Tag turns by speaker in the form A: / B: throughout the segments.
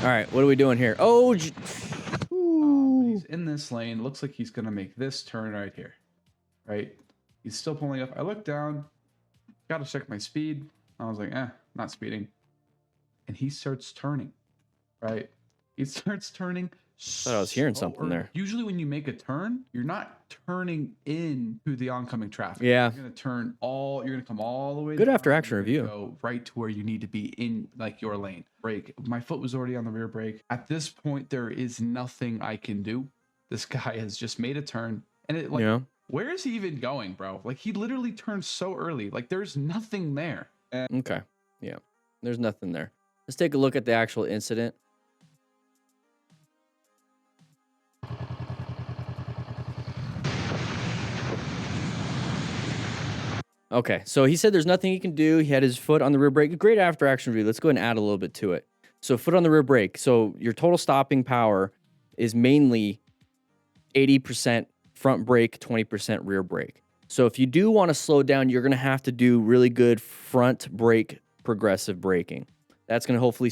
A: All right, what are we doing here? Oh,
B: He's in this lane. Looks like he's going to make this turn right here. Right? He's still pulling up. I look down. Got to check my speed. I was like, not speeding. And he starts turning. Right? He starts turning.
A: Thought I was hearing something there.
B: Usually when you make a turn, you're not turning into the oncoming traffic.
A: Yeah.
B: You're going to come all the way
A: Good
B: down.
A: after action review.
B: Go right to where you need to be in like your lane. Brake. My foot was already on the rear brake. At this point, there is nothing I can do. This guy has just made a turn. And it where is he even going, bro? Like he literally turned so early. Like there's nothing there.
A: Okay. Yeah. There's nothing there. Let's take a look at the actual incident. Okay, so he said there's nothing he can do. He had his foot on the rear brake. Great after action review. Let's go ahead and add a little bit to it. So foot on the rear brake. So your total stopping power is mainly 80% front brake, 20% rear brake. So if you do want to slow down, you're going to have to do really good front brake progressive braking. That's going to hopefully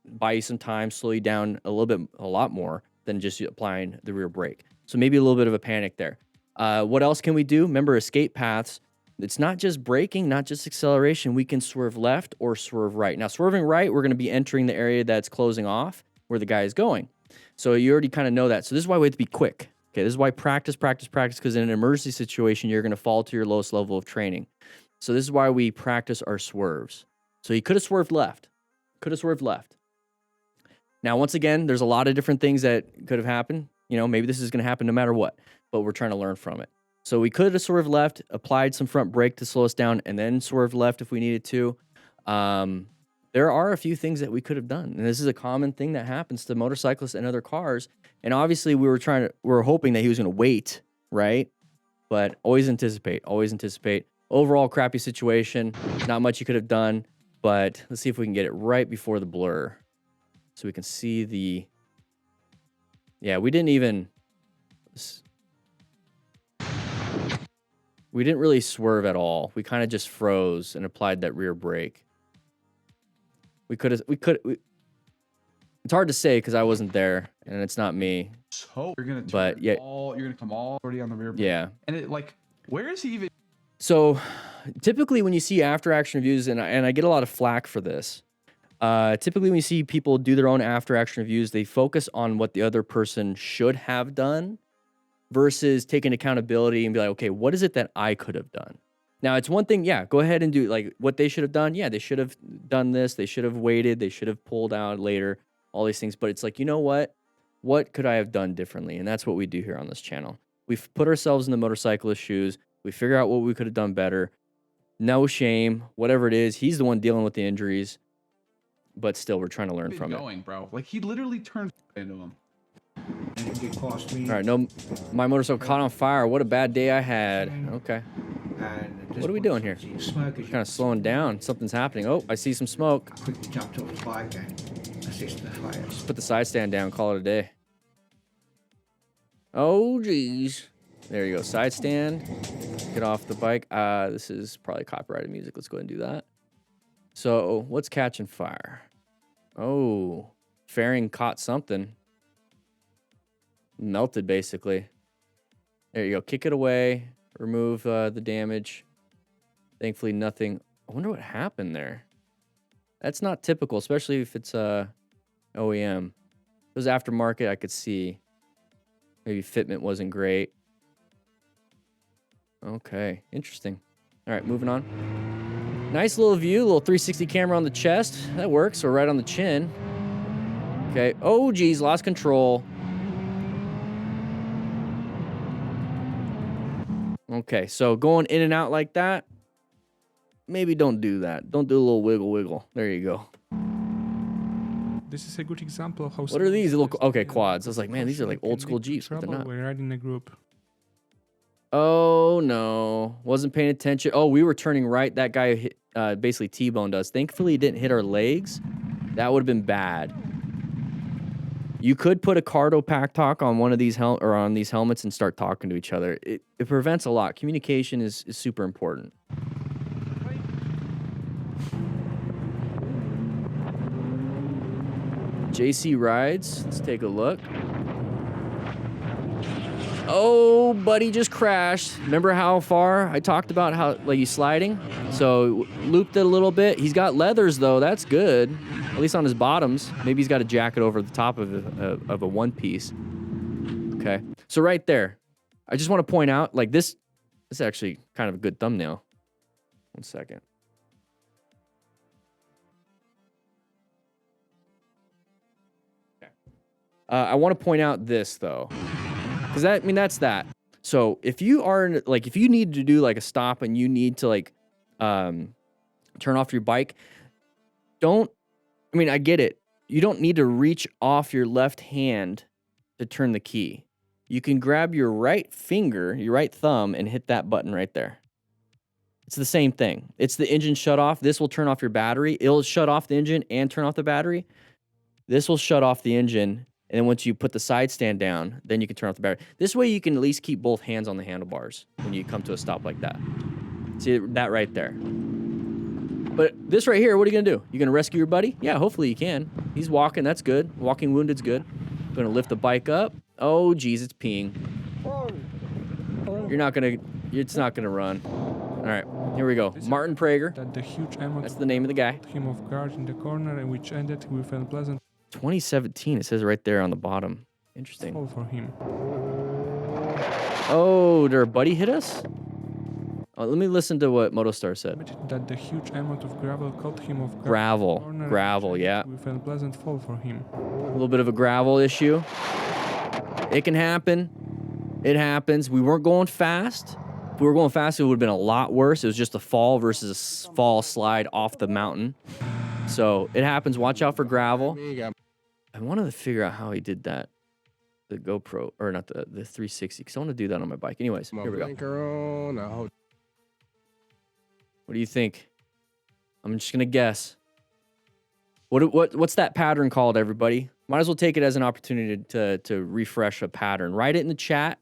A: buy you some time, slow you down a lot more than just applying the rear brake. So maybe a little bit of a panic there. What else can we do? Remember, escape paths. It's not just braking, not just acceleration. We can swerve left or swerve right. Now, swerving right, we're going to be entering the area that's closing off where the guy is going. So you already kind of know that. So this is why we have to be quick. Okay, this is why practice, because in an emergency situation, you're going to fall to your lowest level of training. So this is why we practice our swerves. So he could have swerved left. Now, once again, there's a lot of different things that could have happened. You know, maybe this is going to happen no matter what, but we're trying to learn from it. So we could have swerved left, applied some front brake to slow us down, and then swerved left if we needed to. There are a few things that we could have done, and this is a common thing that happens to motorcyclists and other cars. And obviously, we were hoping that he was going to wait, right? But always anticipate. Overall, crappy situation. Not much you could have done, but let's see if we can get it right before the blur, so we can see the. Yeah, we didn't really swerve at all. We kind of just froze and applied that rear brake. It's hard to say because I wasn't there and it's not me.
B: So you're gonna come already on the rear brake.
A: Yeah.
B: And where is he even?
A: So typically when you see after action reviews, and I get a lot of flack for this. Typically when you see people do their own after action reviews, they focus on what the other person should have done versus taking accountability and be like, okay, what is it that I could have done? Now, it's one thing, go ahead and do like what they should have done. Yeah, they should have done this. They should have waited. They should have pulled out later, all these things. But it's like, you know what? What could I have done differently? And that's what we do here on this channel. We've put ourselves in the motorcyclist's shoes. We figure out what we could have done better. No shame, whatever it is. He's the one dealing with the injuries. But still, we're trying to learn from it.
B: Bro. Like, he literally turned into him.
A: All right, no, my motorcycle caught on fire. What a bad day I had. Okay. What are we doing here? Kind of slowing down. Something's happening. Oh, I see some smoke.
C: Quickly jumped off the bike and assisted the fire.
A: Just put the side stand down. Call it a day. Oh, geez. There you go. Side stand. Get off the bike. This is probably copyrighted music. Let's go ahead and do that. So, what's catching fire? Oh, fairing caught something. Melted, basically. There you go. Kick it away. Remove the damage. Thankfully, nothing. I wonder what happened there. That's not typical, especially if it's OEM. If it was aftermarket, I could see. Maybe fitment wasn't great. Okay, interesting. All right, moving on. Nice little view, little 360 camera on the chest. That works. We're right on the chin. Okay. Oh, geez, lost control. Okay, so going in and out like that, maybe don't do that. Don't do a little wiggle. There you go.
D: This is a good example of how.
A: What are these? Okay, quads. I was like, man, these are like old school Jeeps, but they're not.
D: We're riding in a group.
A: Oh no, wasn't paying attention. Oh, we were turning right. That guy hit, basically T-boned us. Thankfully, he didn't hit our legs. That would have been bad. You could put a Cardo pack talk on one of these on these helmets and start talking to each other. It prevents a lot. Communication is super important. JC Rides. Let's take a look. Oh, buddy just crashed. Remember how far I talked about how like he's sliding? So looped it a little bit. He's got leathers though. That's good. At least on his bottoms. Maybe he's got a jacket over the top of a one piece. Okay. So right there, I just want to point out like this is actually kind of a good thumbnail. 1 second. Okay. I want to point out this though. Because that, I mean, that's that. So if you are like, if you need to do like a stop and you need to like turn off your bike, I get it. You don't need to reach off your left hand to turn the key. You can grab your right finger, your right thumb, and hit that button right there. It's the same thing. It's the engine shut off. This will turn off your battery. It'll shut off the engine and turn off the battery. This will shut off the engine. And then once you put the side stand down, then you can turn off the battery. This way you can at least keep both hands on the handlebars when you come to a stop like that. See that right there. But this right here, what are you gonna do? You gonna rescue your buddy? Yeah, hopefully you can. He's walking, that's good. Walking wounded's good. Gonna lift the bike up. Oh geez, it's peeing. It's not gonna run. All right, here we go. Martin Prager. That's the name of the guy.
D: Him off guard in the corner, and which ended with an unpleasant
A: 2017, it says right there on the bottom. Interesting.
D: fall for him.
A: Oh, did our buddy hit us? Oh, let me listen to what Motostar said.
D: That the huge amount of gravel caught him off guard.
A: Gravel, yeah.
D: With an unpleasant fall for him.
A: A little bit of a gravel issue. It can happen. It happens. We weren't going fast. If we were going fast, it would have been a lot worse. It was just a fall versus a fall slide off the mountain. So it happens. Watch out for gravel. I wanted to figure out how he did that. The GoPro, or not the 360, because I want to do that on my bike. Anyways, here we go. What do you think? I'm just going to guess. What's that pattern called, everybody? Might as well take it as an opportunity to refresh a pattern. Write it in the chat.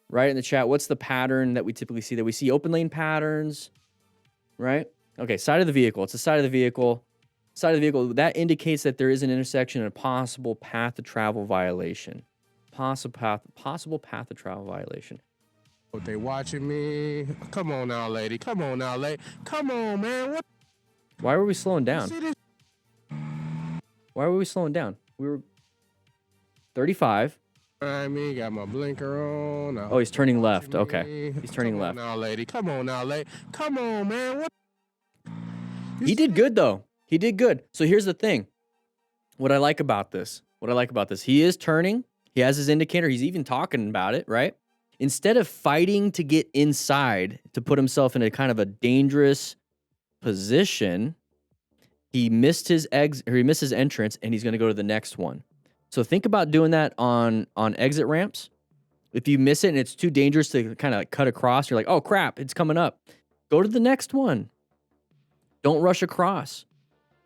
A: Write it in the chat. What's the pattern that we typically see? That we see open lane patterns, right? Okay, side of the vehicle. It's the side of the vehicle. Side of the vehicle. That indicates that there is an intersection and a possible path of travel violation. Possible path of travel violation.
E: They watching me. Come on now, lady. Come on now, lady. Come on, man. What?
A: Why were we slowing down? Why were we slowing down? We were 35.
E: I mean, got my blinker on.
A: Oh, he's turning left. Okay. He's turning left.
E: Come on now, lady. Come on now, lady. Come on, man. What?
A: He did good, though. He did good. So here's the thing. What I like about this, he is turning. He has his indicator. He's even talking about it, right? Instead of fighting to get inside, to put himself in a kind of a dangerous position, he missed his entrance, and he's going to go to the next one. So think about doing that on exit ramps. If you miss it and it's too dangerous to kind of cut across, you're like, oh crap, it's coming up. Go to the next one. Don't rush across.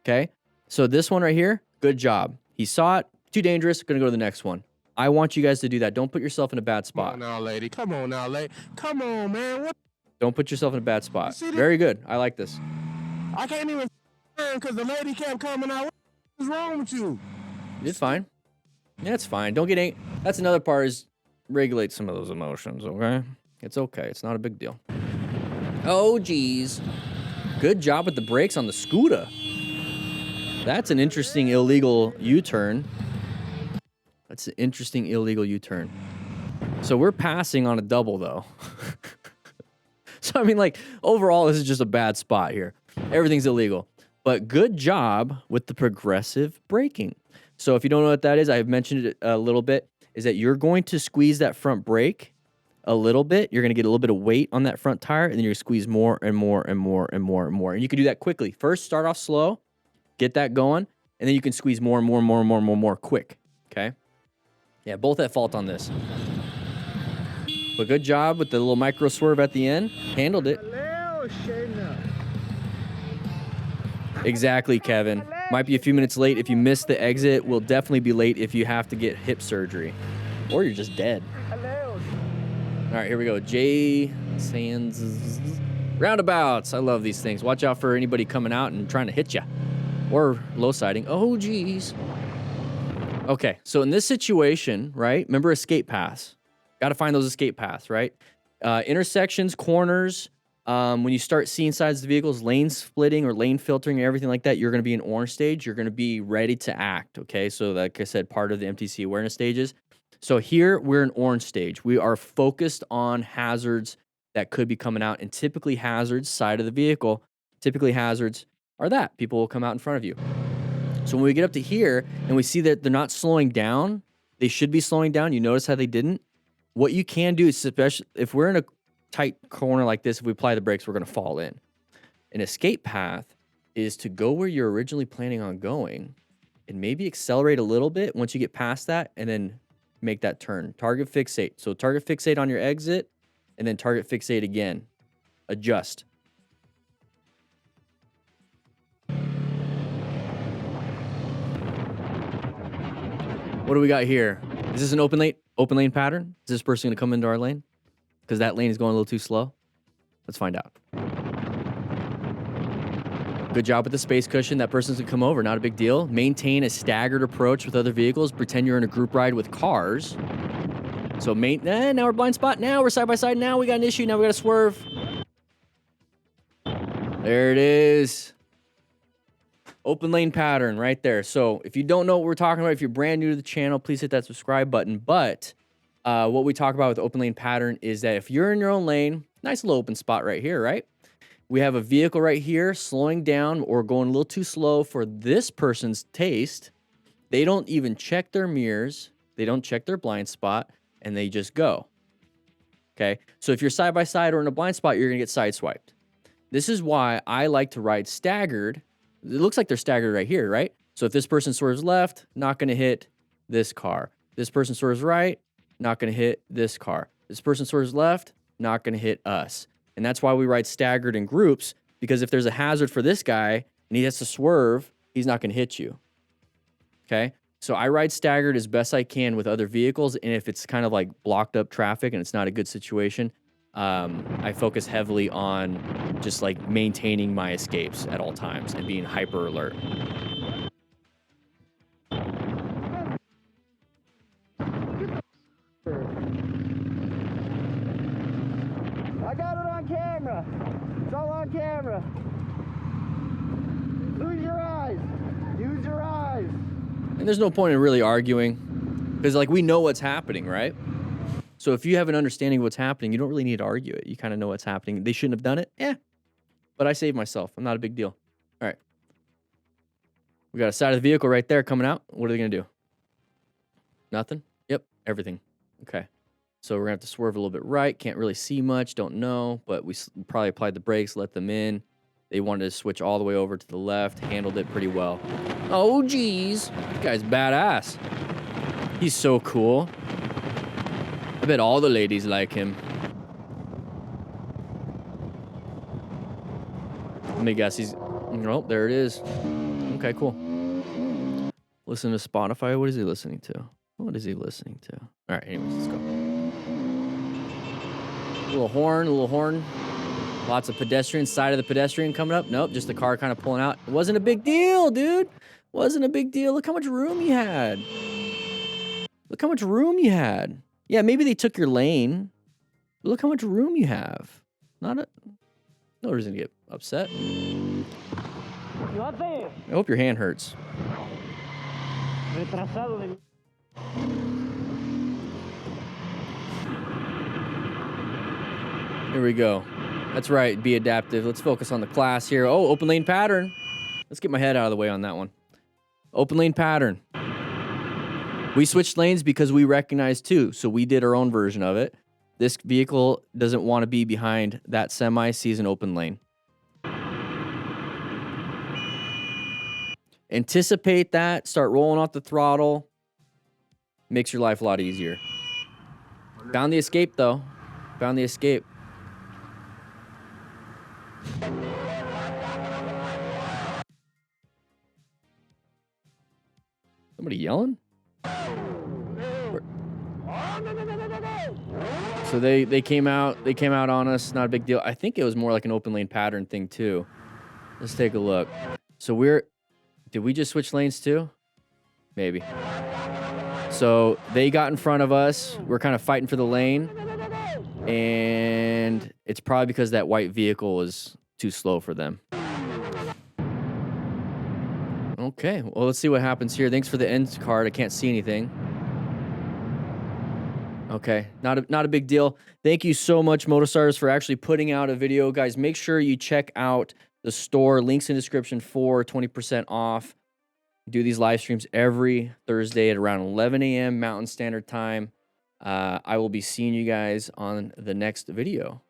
A: Okay? So this one right here, good job. He saw it, too dangerous, gonna go to the next one. I want you guys to do that. Don't put yourself in a bad spot.
E: Come on now, lady. Come on now, lady. Come on, man. What?
A: Don't put yourself in a bad spot. Very good. I like this.
E: I can't even because the lady kept coming out. What's wrong with you?
A: It's fine. Yeah, it's fine. Don't get angry. That's another part is regulate some of those emotions, okay? It's okay. It's not a big deal. Oh, geez. Good job with the brakes on the scooter. That's an interesting illegal U-turn. So we're passing on a double, though. So, I mean, like, overall, this is just a bad spot here. Everything's illegal. But good job with the progressive braking. So if you don't know what that is, I've mentioned it a little bit, is that you're going to squeeze that front brake a little bit. You're going to get a little bit of weight on that front tire, and then you're going to squeeze more and more and more and more and more. And you can do that quickly. First, start off slow, get that going, and then you can squeeze more and more and more and more and more quick, okay? Yeah, both at fault on this. But good job with the little micro swerve at the end. Handled it. Exactly, Kevin. Might be a few minutes late. If you miss the exit, we'll definitely be late if you have to get hip surgery. Or you're just dead. All right, here we go. Jay Sands. Roundabouts. I love these things. Watch out for anybody coming out and trying to hit you. Or low siding. Oh, geez. Okay, so in this situation, right? Remember escape paths. Got to find those escape paths, right? Intersections, corners. When you start seeing sides of the vehicles, lane splitting or lane filtering and everything like that, you're going to be in orange stage. You're going to be ready to act. Okay, so like I said, part of the MTC awareness stages. So here we're in orange stage. We are focused on hazards that could be coming out, and typically hazards, side of the vehicle, typically hazards are that people will come out in front of you. So when we get up to here and we see that they're not slowing down, they should be slowing down. You notice how they didn't? What you can do is, especially if we're in a tight corner like this, if we apply the brakes, we're going to fall in. An escape path is to go where you're originally planning on going and maybe accelerate a little bit once you get past that and then make that turn. Target fixate. So target fixate on your exit and then target fixate again. Adjust. What do we got here? Is this an open lane pattern? Is this person going to come into our lane? Because that lane is going a little too slow? Let's find out. Good job with the space cushion. That person's going to come over. Not a big deal. Maintain a staggered approach with other vehicles. Pretend you're in a group ride with cars. So now we're blind spot. Now we're side by side. Now we got an issue. Now we got to swerve. There it is. Open lane pattern right there. So if you don't know what we're talking about, if you're brand new to the channel, please hit that subscribe button. But what we talk about with open lane pattern is that if you're in your own lane, nice little open spot right here, right? We have a vehicle right here slowing down or going a little too slow for this person's taste. They don't even check their mirrors. They don't check their blind spot, and they just go. Okay? So if you're side by side or in a blind spot, you're going to get sideswiped. This is why I like to ride staggered. It looks like they're staggered right here, right? So if this person swerves left, not going to hit this car. This person swerves right, not going to hit this car. This person swerves left, not going to hit us. And that's why we ride staggered in groups, because if there's a hazard for this guy and he has to swerve, he's not going to hit you. Okay? So I ride staggered as best I can with other vehicles, and if it's kind of like blocked up traffic and it's not a good situation, I focus heavily on just like maintaining my escapes at all times and being hyper alert.
F: I got it on camera. It's all on camera. Use your eyes. Use your eyes.
A: And there's no point in really arguing because like we know what's happening, right? So if you have an understanding of what's happening, you don't really need to argue it. You kind of know what's happening. They shouldn't have done it. Yeah. But I saved myself. I'm not a big deal. All right. We got a side of the vehicle right there coming out. What are they going to do? Nothing? Yep. Everything. Okay. So we're going to have to swerve a little bit right. Can't really see much. Don't know. But we probably applied the brakes, let them in. They wanted to switch all the way over to the left. Handled it pretty well. Oh, geez. This guy's badass. He's so cool. I bet all the ladies like him. Let me guess. He's... Oh, there it is. Okay, cool. Listen to Spotify. What is he listening to? What is he listening to? All right, anyways, let's go. A little horn. Lots of pedestrians. Side of the pedestrian coming up. Nope, just the car kind of pulling out. It wasn't a big deal, dude. Wasn't a big deal. Look how much room you had. Look how much room you had. Yeah, maybe they took your lane. But look how much room you have. No reason to get upset. I hope your hand hurts. Here we go. That's right, be adaptive. Let's focus on the class here. Oh, open lane pattern. Let's get my head out of the way on that one. Open lane pattern. We switched lanes because we recognized two, so we did our own version of it. This vehicle doesn't want to be behind that semi, sees an open lane. Anticipate that, start rolling off the throttle. Makes your life a lot easier. Found the escape, though. Found the escape. Somebody yelling? So they came out on us, not a big deal. I think it was more like an open lane pattern thing too. Let's take a look. So did we just switch lanes too? maybe. So they got in front of us. We're kind of fighting for the lane. And it's probably because that white vehicle is too slow for them. Okay, well, let's see what happens here. Thanks for the end card. I can't see anything. Okay, not a big deal. Thank you so much, Motostarters, for actually putting out a video. Guys, make sure you check out the store. Links in description for 20% off. Do these live streams every Thursday at around 11 a.m. Mountain Standard Time. I will be seeing you guys on the next video.